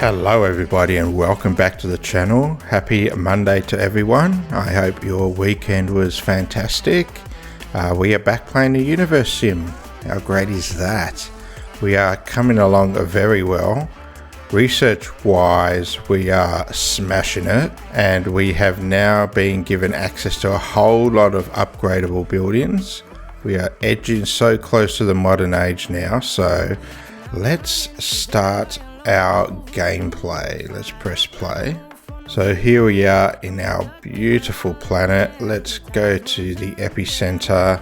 Hello everybody and welcome back to the channel. Happy Monday to everyone. I hope your weekend was fantastic. We are back playing the Universim. How great is that? We are coming along very well. Research wise, we are smashing it, and we have now been given access to a whole lot of upgradable buildings. We are edging so close to the modern age now, so let's start our gameplay. Let's press play. So here we are in our beautiful planet. Let's go to the epicenter.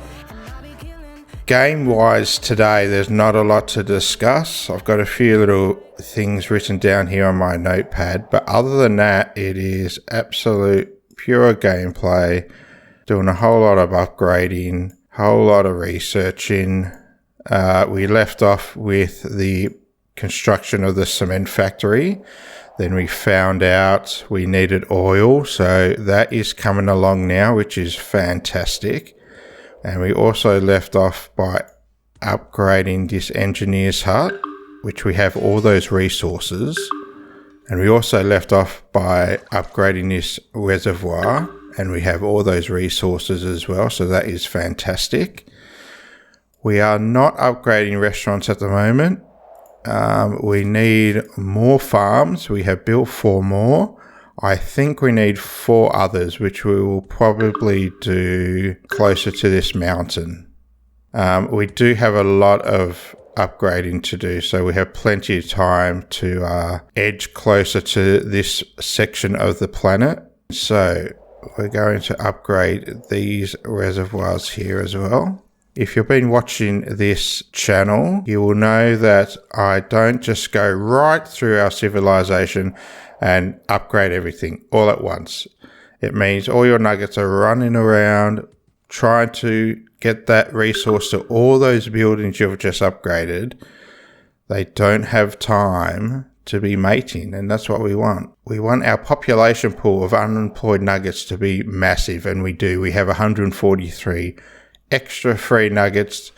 Game wise today, there's not a lot to discuss. I've got a few little things written down here on my notepad, but other than that, it is absolute pure gameplay, doing a whole lot of upgrading, whole lot of researching. We left off with the construction of the cement factory. Then we found out we needed oil, so that is coming along now, which is fantastic. And we also left off by upgrading this engineer's hut, which we have all those resources. And we also left off by upgrading this reservoir, and we have all those resources as well, so that is fantastic. We are not upgrading restaurants at the moment. We need more farms. We have built 4 more. I think we need 4 others, which we will probably do closer to this mountain. We do have a lot of upgrading to do, so we have plenty of time to edge closer to this section of the planet. So we're going to upgrade these reservoirs here as well. If you've been watching this channel, you will know that I don't just go right through our civilization and upgrade everything all at once. It means all your nuggets are running around trying to get that resource to all those buildings you've just upgraded. They don't have time to be mating, and that's what we want. We want our population pool of unemployed nuggets to be massive, and we do. We have 143 extra free nuggets,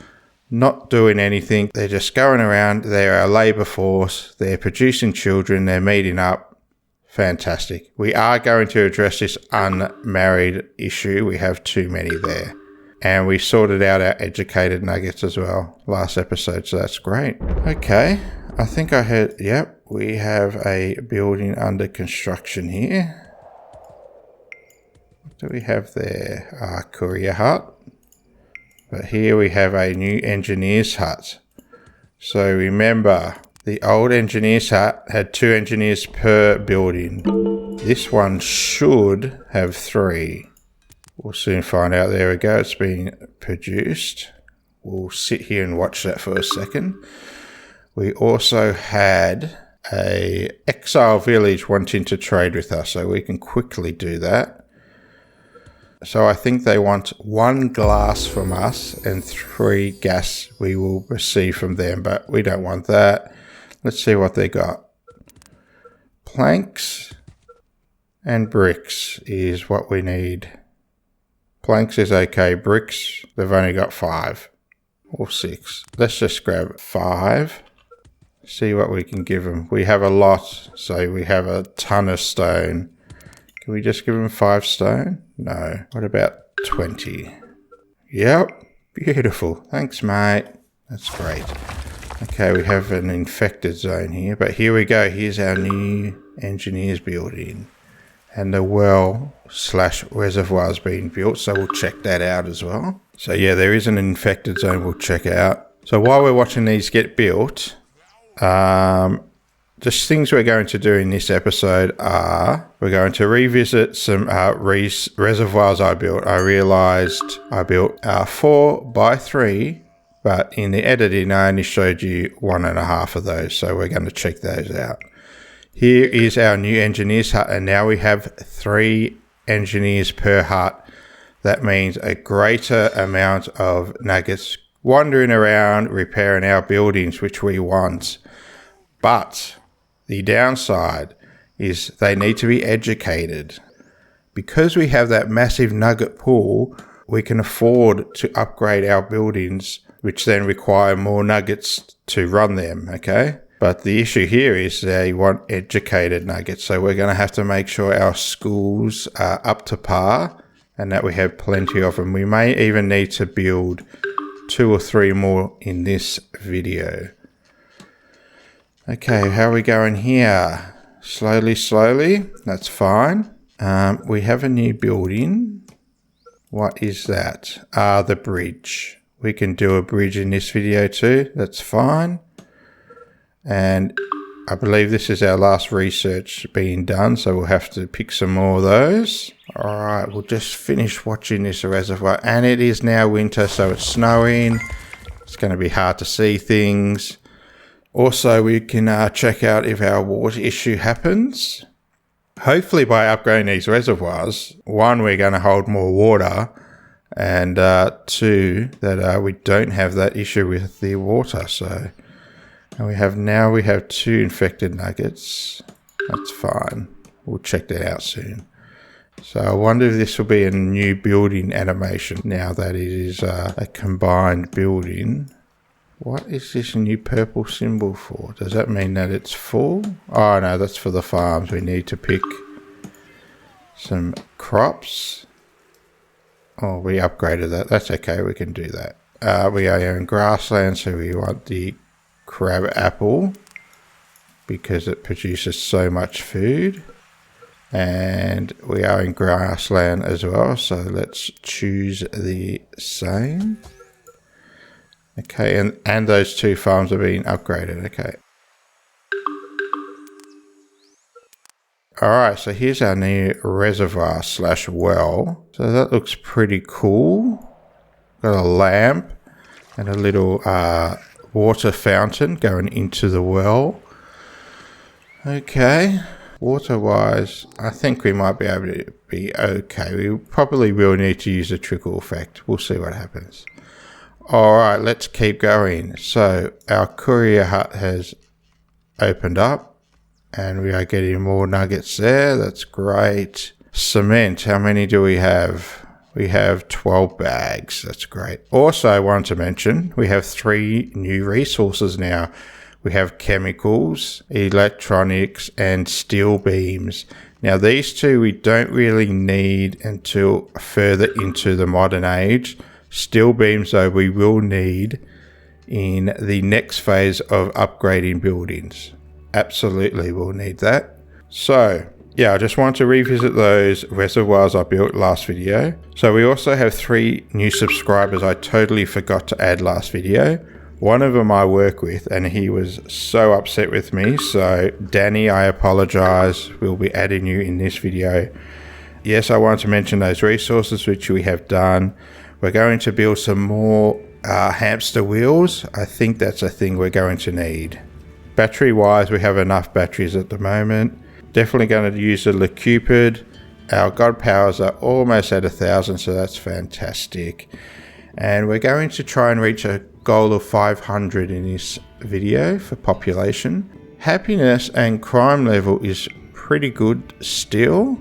not doing anything. They're just going around. They're our labor force. They're producing children. They're meeting up. Fantastic. We are going to address this unmarried issue. We have too many there. And we sorted out our educated nuggets as well last episode, so that's great. Okay, I think I heard, yep, we have a building under construction here. What do we have there? Our courier hut. But here we have a new engineer's hut. So remember, the old engineer's hut had 2 engineers per building. This one should have 3. We'll soon find out. There we go. It's being produced. We'll sit here and watch that for a second. We also had a exile village wanting to trade with us, so we can quickly do that. So I think they want 1 glass from us and 3 gas we will receive from them, but we don't want that. Let's see what they got. Planks and bricks is what we need. Planks is okay. Bricks, they've only got 5 or 6. Let's just grab 5. See what we can give them. We have a lot, so we have a ton of stone. Can we just give them 5 stone? No. What about 20? Yep. Beautiful. Thanks, mate. That's great. Okay, we have an infected zone here, but here we go. Here's our new engineers building. And the well/reservoir is being built, so we'll check that out as well. So yeah, there is an infected zone we'll check out. So while we're watching these get built, just things we're going to do in this episode are we're going to revisit some reservoirs I built. I realized I built 4 by 3, but in the editing I only showed you 1.5 of those, so we're going to check those out. Here is our new engineer's hut, and now we have 3 engineers per hut. That means a greater amount of nuggets wandering around repairing our buildings, which we want. But the downside is they need to be educated. Because we have that massive nugget pool, we can afford to upgrade our buildings, which then require more nuggets to run them, okay? But the issue here is they want educated nuggets. So we're going to have to make sure our schools are up to par and that we have plenty of them. We may even need to build 2 or 3 more in this video. Okay, how are we going here? Slowly. That's fine. We have a new building. What is that? The bridge. We can do a bridge in this video too. That's fine. And I believe this is our last research being done, so we'll have to pick some more of those. All right, we'll just finish watching this reservoir. And it is now winter, so it's snowing. It's going to be hard to see things. Also, we can check out if our water issue happens. Hopefully by upgrading these reservoirs, 1, we're going to hold more water, and 2, that we don't have that issue with the water. So and we have 2 infected nuggets. That's fine. We'll check that out soon. So I wonder if this will be a new building animation now that it is a combined building. What is this new purple symbol for? Does that mean that it's full? Oh no, that's for the farms. We need to pick some crops. Oh, we upgraded that. That's okay, we can do that. We are in grassland, so we want the crab apple because it produces so much food. And we are in grassland as well, so let's choose the same. Okay, and those 2 farms are being upgraded. Okay. Alright, so here's our new reservoir / well. So that looks pretty cool. Got a lamp and a little water fountain going into the well. Okay. Water-wise, I think we might be able to be okay. We probably will need to use a trickle effect. We'll see what happens. Alright, let's keep going. So our courier hut has opened up and we are getting more nuggets there. That's great. Cement, how many do we have? We have 12 bags. That's great. Also, I want to mention we have 3 new resources now. We have chemicals, electronics, and steel beams. Now these 2 we don't really need until further into the modern age. Steel beams, though, we will need in the next phase of upgrading buildings. Absolutely, we'll need that. So, yeah, I just want to revisit those reservoirs I built last video. So we also have 3 new subscribers I totally forgot to add last video. One of them I work with, and he was so upset with me. So, Danny, I apologize. We'll be adding you in this video. Yes, I want to mention those resources, which we have done. We're going to build some more hamster wheels. I think that's a thing we're going to need. Battery wise, we have enough batteries at the moment. Definitely going to use the Lucupid. Our God powers are almost at 1,000, so that's fantastic. And we're going to try and reach a goal of 500 in this video for population. Happiness and crime level is pretty good still.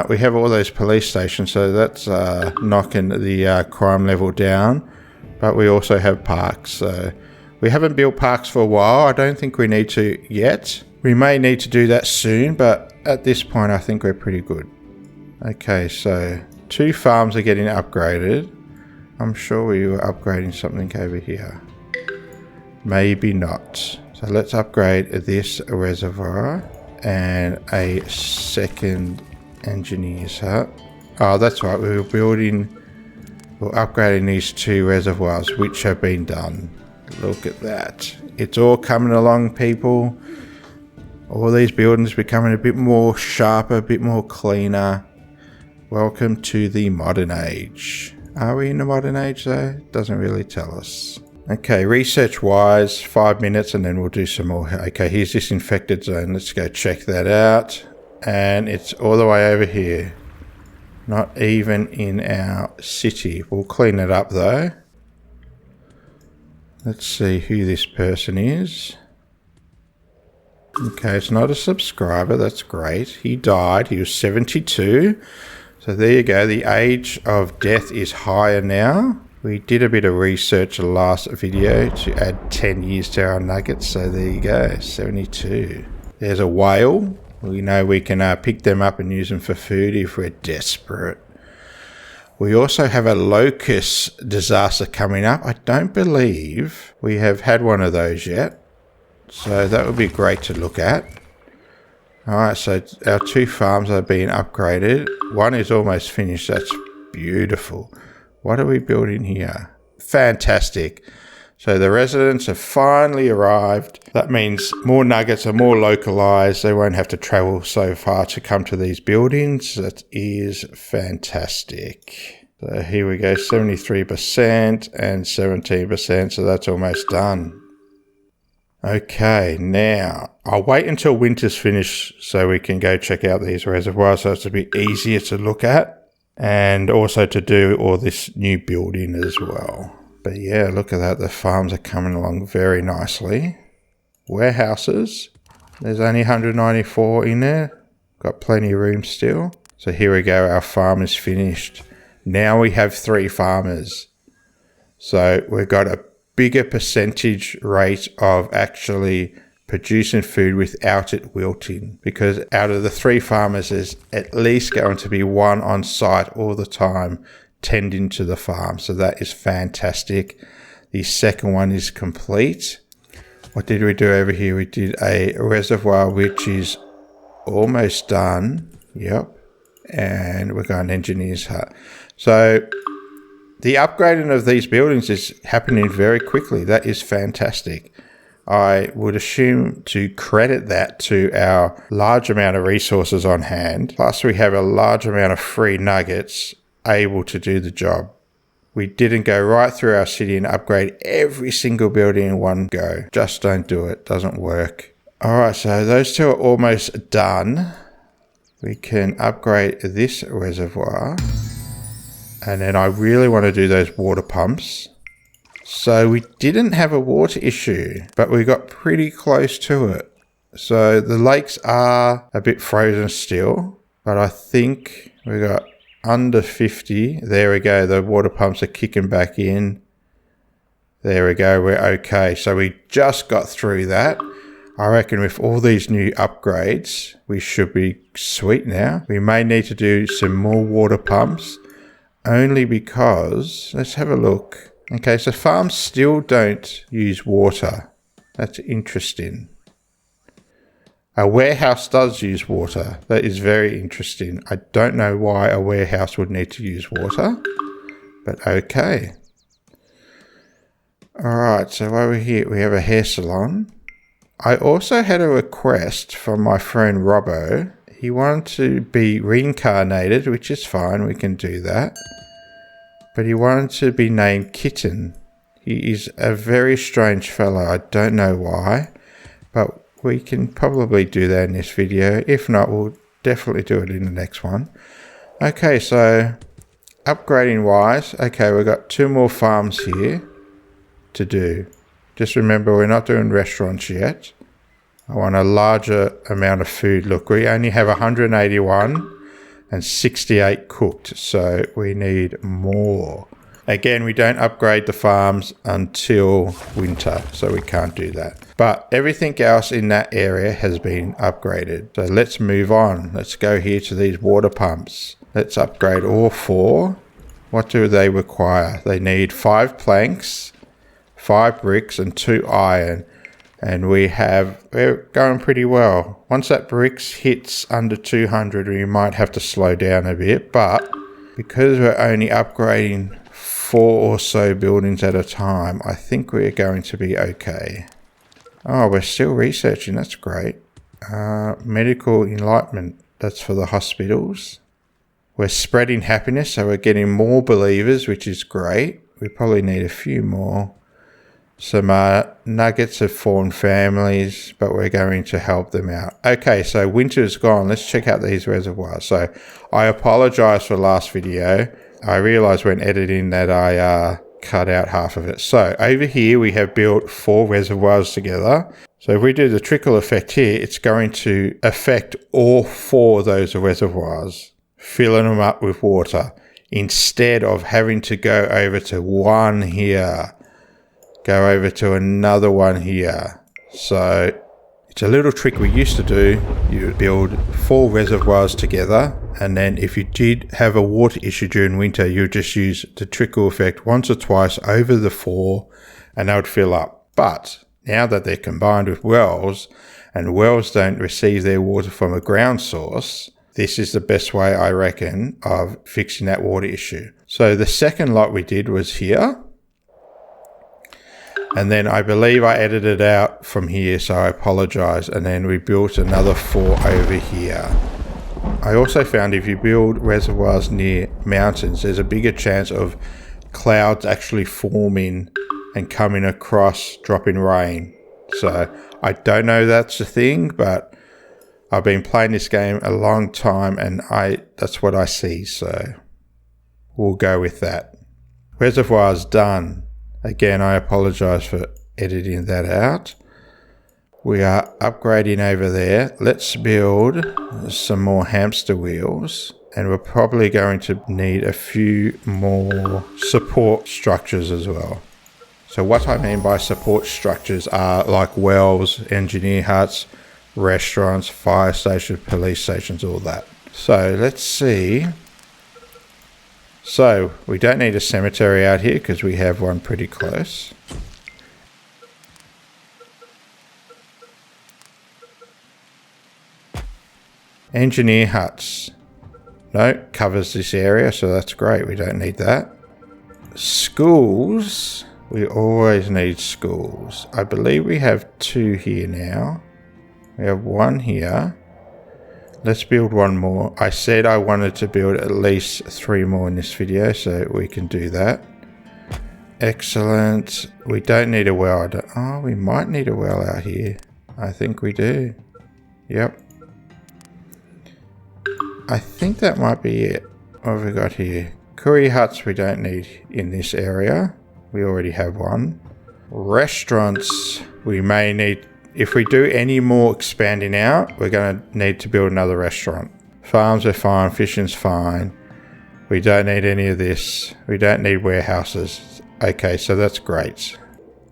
We have all those police stations, so that's knocking the crime level down. But we also have parks, so we haven't built parks for a while. I don't think we need to yet. We may need to do that soon, but at this point I think we're pretty good. Okay, so 2 farms are getting upgraded. I'm sure we were upgrading something over here. Maybe not. So let's upgrade this reservoir and a second engineer's hut. Oh, that's right. We're upgrading these 2 reservoirs, which have been done. Look at that. It's all coming along, people. All these buildings becoming a bit more sharper, a bit more cleaner. Welcome to the modern age. Are we in the modern age though? Doesn't really tell us. Okay, research wise, 5 minutes and then we'll do some more. Okay, here's this infected zone. Let's go check that out. And it's all the way over here. Not even in our city. We'll clean it up though. Let's see who this person is. Okay, it's not a subscriber. That's great. He died. He was 72. So there you go. The age of death is higher now. We did a bit of research last video to add 10 years to our nuggets, so there you go, 72. There's a whale. We know we can pick them up and use them for food if we're desperate. We also have a locus disaster coming up. I don't believe we have had one of those yet, so that would be great to look at. Alright, so our 2 farms are being upgraded. One is almost finished. That's beautiful. What are we building here? Fantastic. So the residents have finally arrived. That means more nuggets are more localized. They won't have to travel so far to come to these buildings. That is fantastic. So here we go, 73% and 17%. So that's almost done. Okay, now I'll wait until winter's finished so we can go check out these reservoirs, so it's a bit easier to look at and also to do all this new building as well. But yeah, look at that. The farms are coming along very nicely. Warehouses. There's only 194 in there. Got plenty of room still. So here we go. Our farm is finished. Now we have 3 farmers. So we've got a bigger percentage rate of actually producing food without it wilting. Because out of the 3 farmers, there's at least going to be 1 on site all the time tending to the farm. So that is fantastic. The second one is complete. What did we do over here? We did a reservoir which is almost done. Yep. And we've got an engineer's hut. So the upgrading of these buildings is happening very quickly. That is fantastic. I would assume to credit that to our large amount of resources on hand. Plus we have a large amount of free nuggets able to do the job. We didn't go right through our city and upgrade every single building in one go. Just don't do it. Doesn't work. Alright, so those 2 are almost done. We can upgrade this reservoir. And then I really want to do those water pumps. So we didn't have a water issue, but we got pretty close to it. So the lakes are a bit frozen still, but I think we got under 50. There we go. The water pumps are kicking back in. There we go. We're okay. So we just got through that. I reckon with all these new upgrades, we should be sweet now. We may need to do some more water pumps only because, let's have a look. Okay, so farms still don't use water. That's interesting. A warehouse does use water. That is very interesting. I don't know why a warehouse would need to use water, but okay. Alright, so while we're here, we have a hair salon. I also had a request from my friend Robbo. He wanted to be reincarnated, which is fine, we can do that. But he wanted to be named Kitten. He is a very strange fellow. I don't know why, but we can probably do that in this video. If not, we'll definitely do it in the next one. Okay, so upgrading wise, okay, we've got 2 more farms here to do. Just remember, we're not doing restaurants yet. I want a larger amount of food. Look, we only have 181 and 68 cooked, so we need more. Again, we don't upgrade the farms until winter, so we can't do that. But everything else in that area has been upgraded. So let's move on. Let's go here to these water pumps. Let's upgrade all 4. What do they require? They need 5 planks, 5 bricks, and 2 iron. And we're going pretty well. Once that bricks hits under 200, we might have to slow down a bit. But because we're only upgrading 4 or so buildings at a time, I think we're going to be okay. Oh, we're still researching. That's great. Medical enlightenment. That's for the hospitals. We're spreading happiness, so we're getting more believers, which is great. We probably need a few more. Some nuggets of fallen families, but we're going to help them out. Okay, so winter's gone. Let's check out these reservoirs. So I apologize for last video. I realized when editing that I cut out half of it. So over here we have built 4 reservoirs together. So if we do the trickle effect here, it's going to affect all 4 of those reservoirs, filling them up with water. instead of having to go over to one here, go over to another one here. So it's a little trick we used to do. You would build 4 reservoirs together, and then if you did have a water issue during winter, you would just use the trickle effect once or twice over the 4 and they would fill up. But now that they're combined with wells, and wells don't receive their water from a ground source, this is the best way, I reckon, of fixing that water issue. So the second lot we did was here. And then I believe I edited out from here, so I apologize. And then we built another 4 over here. I also found if you build reservoirs near mountains, there's a bigger chance of clouds actually forming and coming across, dropping rain. So I don't know that's a thing, but I've been playing this game a long time and that's what I see. So we'll go with that. Reservoir's done. Again, I apologize for editing that out. We are upgrading over there. Let's build some more hamster wheels. And we're probably going to need a few more support structures as well. So what I mean by support structures are like wells, engineer huts, restaurants, fire stations, police stations, all that. So let's see. So we don't need a cemetery out here because we have one pretty close. Engineer huts. No, covers this area, so that's great. We don't need that. Schools. We always need schools. I believe we have 2 here now. We have 1 here. Let's build 1 more. I said I wanted to build at least 3 more in this video, so we can do that. Excellent. We don't need a well. Oh, we might need a well out here. I think we do. Yep. I think that might be it. What have we got here? Courier huts we don't need in this area. We already have 1. Restaurants we may need. If we do any more expanding out, we're going to need to build another restaurant. Farms are fine. Fishing's fine. We don't need any of this. We don't need warehouses. Okay, so that's great.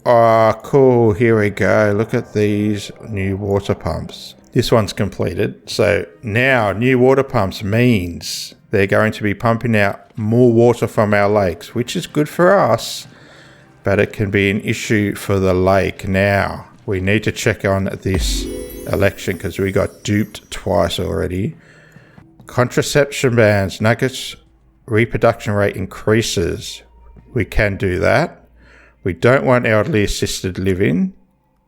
Oh, cool. Here we go. Look at these new water pumps. This one's completed. So now new water pumps means they're going to be pumping out more water from our lakes, which is good for us, but it can be an issue for the lake. Now we need to check on this election because we got duped twice already. Contraception bans, nuggets, reproduction rate increases. We can do that. We don't want elderly assisted living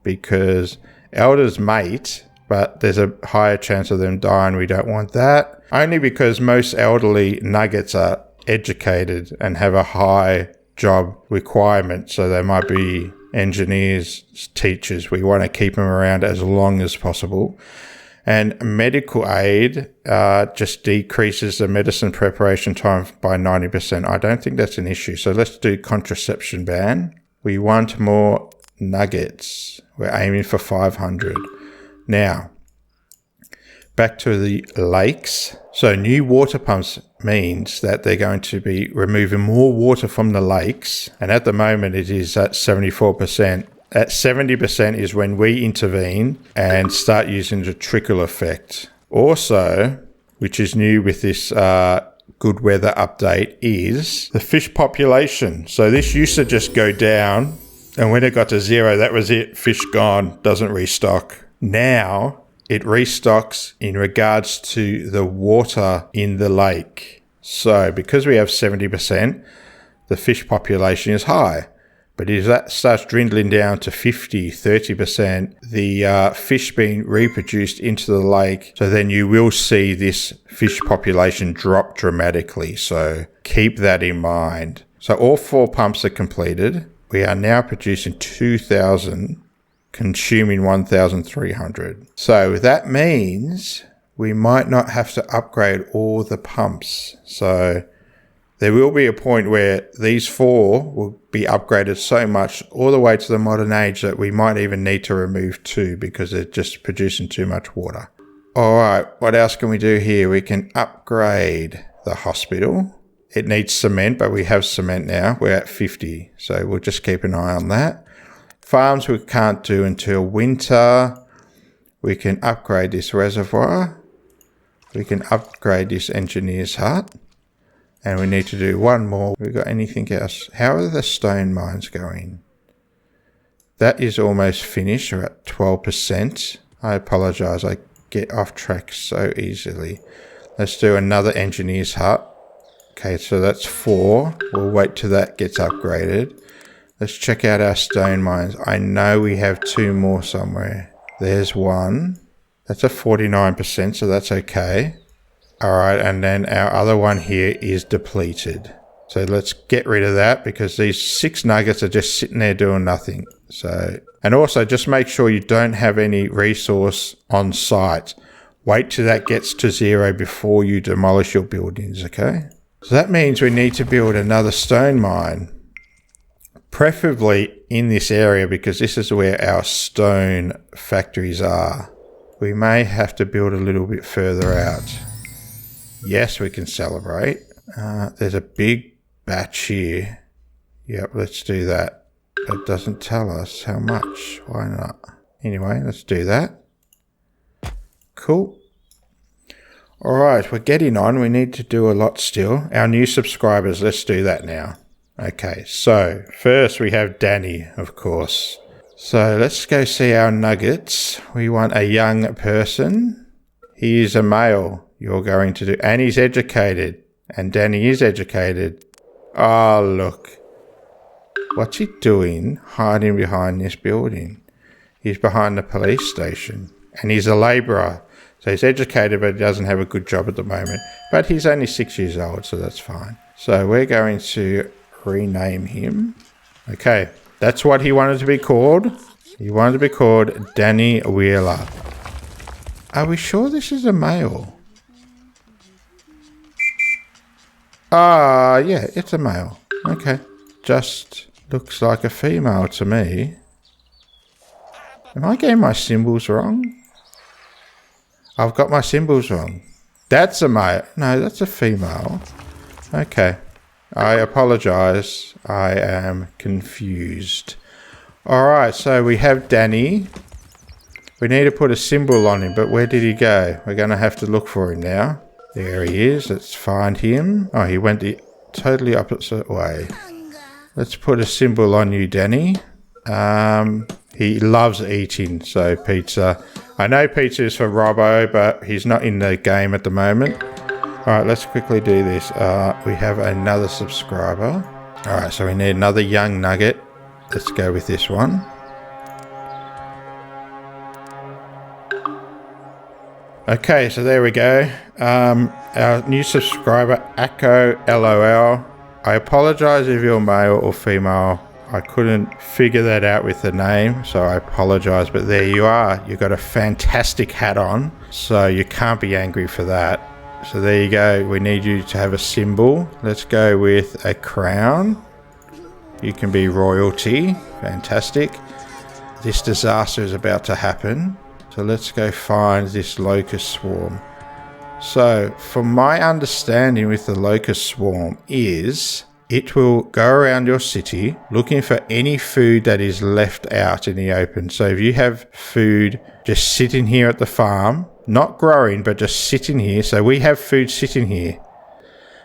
because elders mate, but there's a higher chance of them dying. We don't want that. Only because most elderly nuggets are educated and have a high job requirement. So they might be engineers, teachers. We want to keep them around as long as possible. And medical aid just decreases the medicine preparation time by 90%. I don't think that's an issue. So let's do contraception ban. We want more nuggets. We're aiming for 500. Now, back to the lakes. So new water pumps means that they're going to be removing more water from the lakes. And at the moment it is at 74%. At 70% is when we intervene and start using the trickle effect. Also, which is new with this good weather update, is the fish population. So this used to just go down, and when it got to 0, that was it. Fish gone, doesn't restock. Now it restocks in regards to the water in the lake. So because we have 70%, the fish population is high. But if that starts dwindling down to 50, 30%, the fish being reproduced into the lake, so then you will see this fish population drop dramatically. So keep that in mind. So all 4 pumps are completed. We are now producing 2,000, consuming 1,300. So that means we might not have to upgrade all the pumps. So there will be a point where these 4 will be upgraded so much all the way to the modern age that we might even need to remove 2 because they're just producing too much water. All right, what else can we do here? We can upgrade the hospital. it needs cement, but we have cement now. We're at 50, so we'll just keep an eye on that. Farms we can't do until winter. We can upgrade this reservoir. We can upgrade this engineer's hut. And we need to do one more. We got anything else? How are the stone mines going? That is almost finished. We're at 12%. I apologize. I get off track so easily. Let's do another engineer's hut. Okay, so that's 4. We'll wait till that gets upgraded. Let's check out our stone mines. I know we have 2 more somewhere. There's one. That's a 49%, so that's okay. Alright, and then our other one here is depleted. So let's get rid of that because these 6 nuggets are just sitting there doing nothing. So, and also just make sure you don't have any resource on site. Wait till that gets to 0 before you demolish your buildings, okay? So that means we need to build another stone mine. Preferably in this area because this is where our stone factories are. We may have to build a little bit further out. Yes, we can celebrate. There's a big batch here. Yep, let's do that. It doesn't tell us how much. Why not? Anyway, let's do that. Cool. Alright, we're getting on. We need to do a lot still. Our new subscribers, let's do that now. Okay, so first we have Danny, of course. So let's go see our nuggets. We want a young person. He is a male. You're going to do, and he's educated. And Danny is educated. Oh, look. What's he doing hiding behind this building? He's behind the police station. And he's a labourer. So he's educated, but he doesn't have a good job at the moment. But he's only 6 years old, so that's fine. So we're going to rename him. Okay, that's what he wanted to be called. He wanted to be called Danny Wheeler. Are we sure this is a male? Ah, yeah, it's a male. Okay, just looks like a female to me. Am I getting my symbols wrong? I've got my symbols wrong. That's a male. No, that's a female. Okay. I apologize. I am confused. Alright, so we have Danny. We need to put a symbol on him, but where did he go? We're going to have to look for him now. There he is. Let's find him. Oh, he went the totally opposite way. Let's put a symbol on you, Danny. He loves eating, so pizza. I know pizza is for Robbo, but he's not in the game at the moment. Alright, let's quickly do this. We have another subscriber. Alright, so we need another young nugget. Let's go with this one. Okay, so there we go. Our new subscriber, Akko LOL. I apologize if you're male or female. I couldn't figure that out with the name, so I apologize. But there you are. You've got a fantastic hat on, so you can't be angry for that. So there you go. We need you to have a symbol. Let's go with a crown. You can be royalty. Fantastic. This disaster is about to happen. So let's go find this locust swarm. So from my understanding with the locust swarm is it will go around your city looking for any food that is left out in the open. So if you have food just sitting here at the farm, not growing, but just sitting here. So we have food sitting here.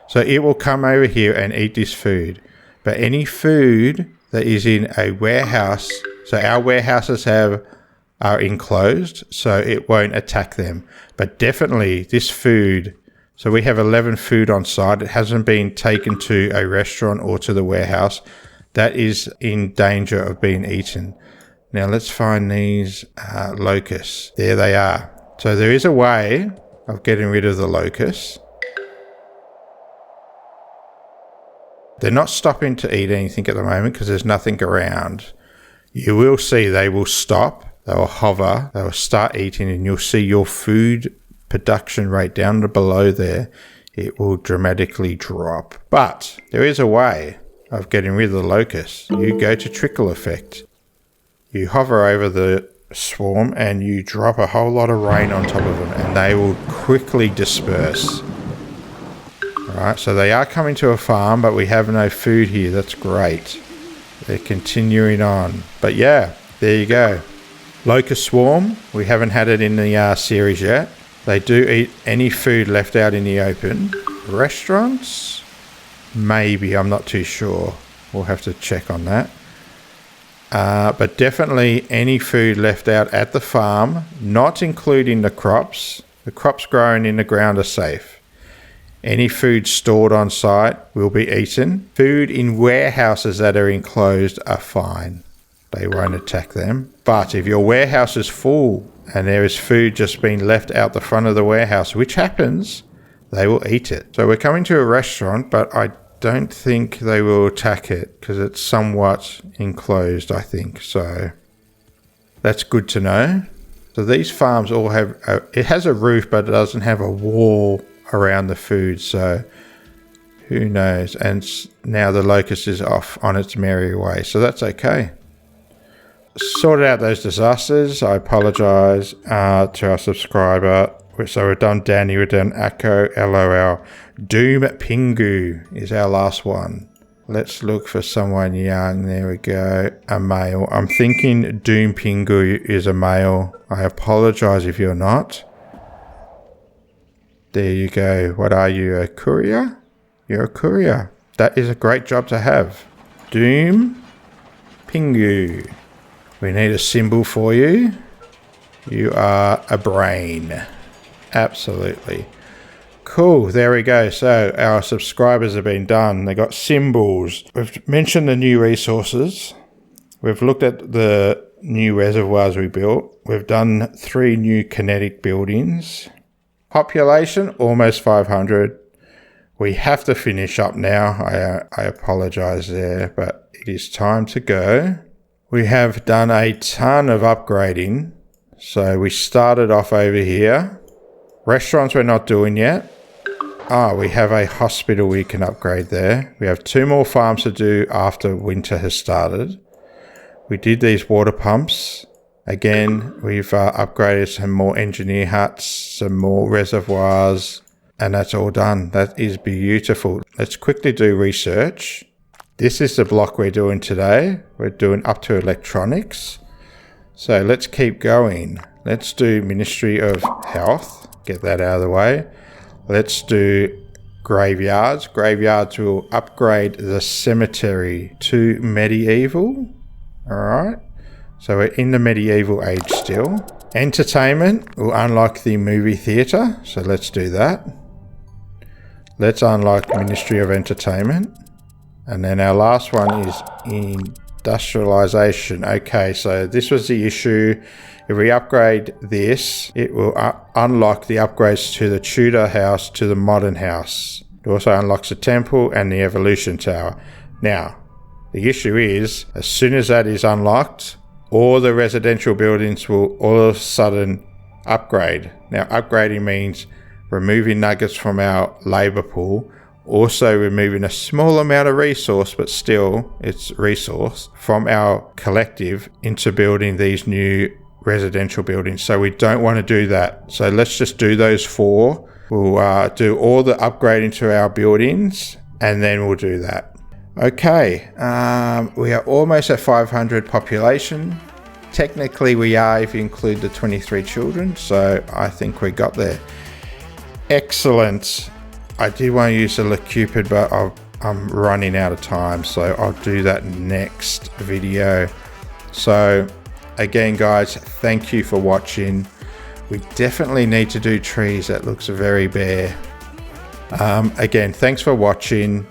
So it will come over here and eat this food. But any food that is in a warehouse, so our warehouses are enclosed, so it won't attack them. But definitely this food, so we have 11 food on site. It hasn't been taken to a restaurant or to the warehouse. That is in danger of being eaten. Now let's find these locusts. There they are. So there is a way of getting rid of the locusts. They're not stopping to eat anything at the moment because there's nothing around. You will see they will stop. They will hover. They will start eating and you'll see your food production rate down to below there. It will dramatically drop. But there is a way of getting rid of the locusts. You go to trickle effect. You hover over the swarm and you drop a whole lot of rain on top of them and they will quickly disperse. Right, so they are coming to a farm, but we have no food here. That's great. They're continuing on. But yeah, there you go. Locust swarm. We haven't had it in the series yet. They do eat any food left out in the open. Restaurants? Maybe, I'm not too sure. We'll have to check on that. But definitely any food left out at the farm, not including the crops. The crops grown in the ground are safe. Any food stored on site will be eaten. Food in warehouses that are enclosed are fine. They won't attack them. But if your warehouse is full and there is food just being left out the front of the warehouse, which happens, they will eat it. So we're coming to a restaurant, but I don't think they will attack it because it's somewhat enclosed, I think. So that's good to know. So these farms all have, it has a roof, but it doesn't have a wall around the food, so who knows. And now the locust is off on its merry way, so that's okay. Sorted out those disasters. I apologize to our subscriber. So we've done Danny, we've done Akko, LOL. Doom Pingu is our last one. Let's look for someone young. There we go. A male. I'm thinking Doom Pingu is a male. I apologize if you're not. There you go. What are you, a courier? You're a courier. That is a great job to have. Doom Pingu. We need a symbol for you. You are a brain. Absolutely. Cool. There we go. So our subscribers have been done. They got symbols. We've mentioned the new resources. We've looked at the new reservoirs we built. We've done 3 new kinetic buildings. Population, almost 500. We have to finish up now. I apologize there, but it is time to go. We have done a ton of upgrading. So we started off over here. Restaurants we're not doing yet. We have a hospital we can upgrade there. We have 2 more farms to do after winter has started. We did these water pumps. Again, we've upgraded some more engineer huts, some more reservoirs, and that's all done. That is beautiful. Let's quickly do research. This is the block we're doing today. We're doing up to electronics. So let's keep going. Let's do Ministry of Health. Get that out of the way. Let's do graveyards. Graveyards will upgrade the cemetery to medieval. All right. So we're in the medieval age still. Entertainment will unlock the movie theatre. So let's do that. Let's unlock Ministry of Entertainment. And then our last one is industrialisation. Okay, so this was the issue. If we upgrade this, it will unlock the upgrades to the Tudor house to the modern house. It also unlocks the temple and the evolution tower. Now, the issue is, as soon as that is unlocked, all the residential buildings will all of a sudden upgrade. Now, upgrading means removing nuggets from our labour pool, also removing a small amount of resource, but still it's resource, from our collective into building these new residential buildings. So we don't want to do that. So let's just do those 4. We'll do all the upgrading to our buildings, and then we'll do that. Okay, we are almost at 500 population. Technically we are if you include the 23 children, so I think we got there. Excellent. I did want to use the Cupid, but I'm running out of time, so I'll do that next video. So again guys, thank you for watching. We definitely need to do trees. That looks very bare. Again, thanks for watching.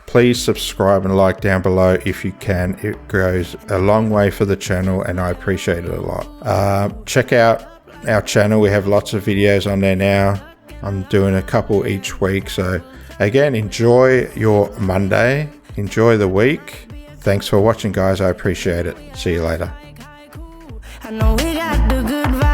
Please subscribe and like down below if you can. It goes a long way for the channel and I appreciate it a lot. Check out our channel. We have lots of videos on there now. I'm doing a couple each week. So again, enjoy your Monday. Enjoy the week. Thanks for watching guys. I appreciate it. See you later. I know we got the good vibes.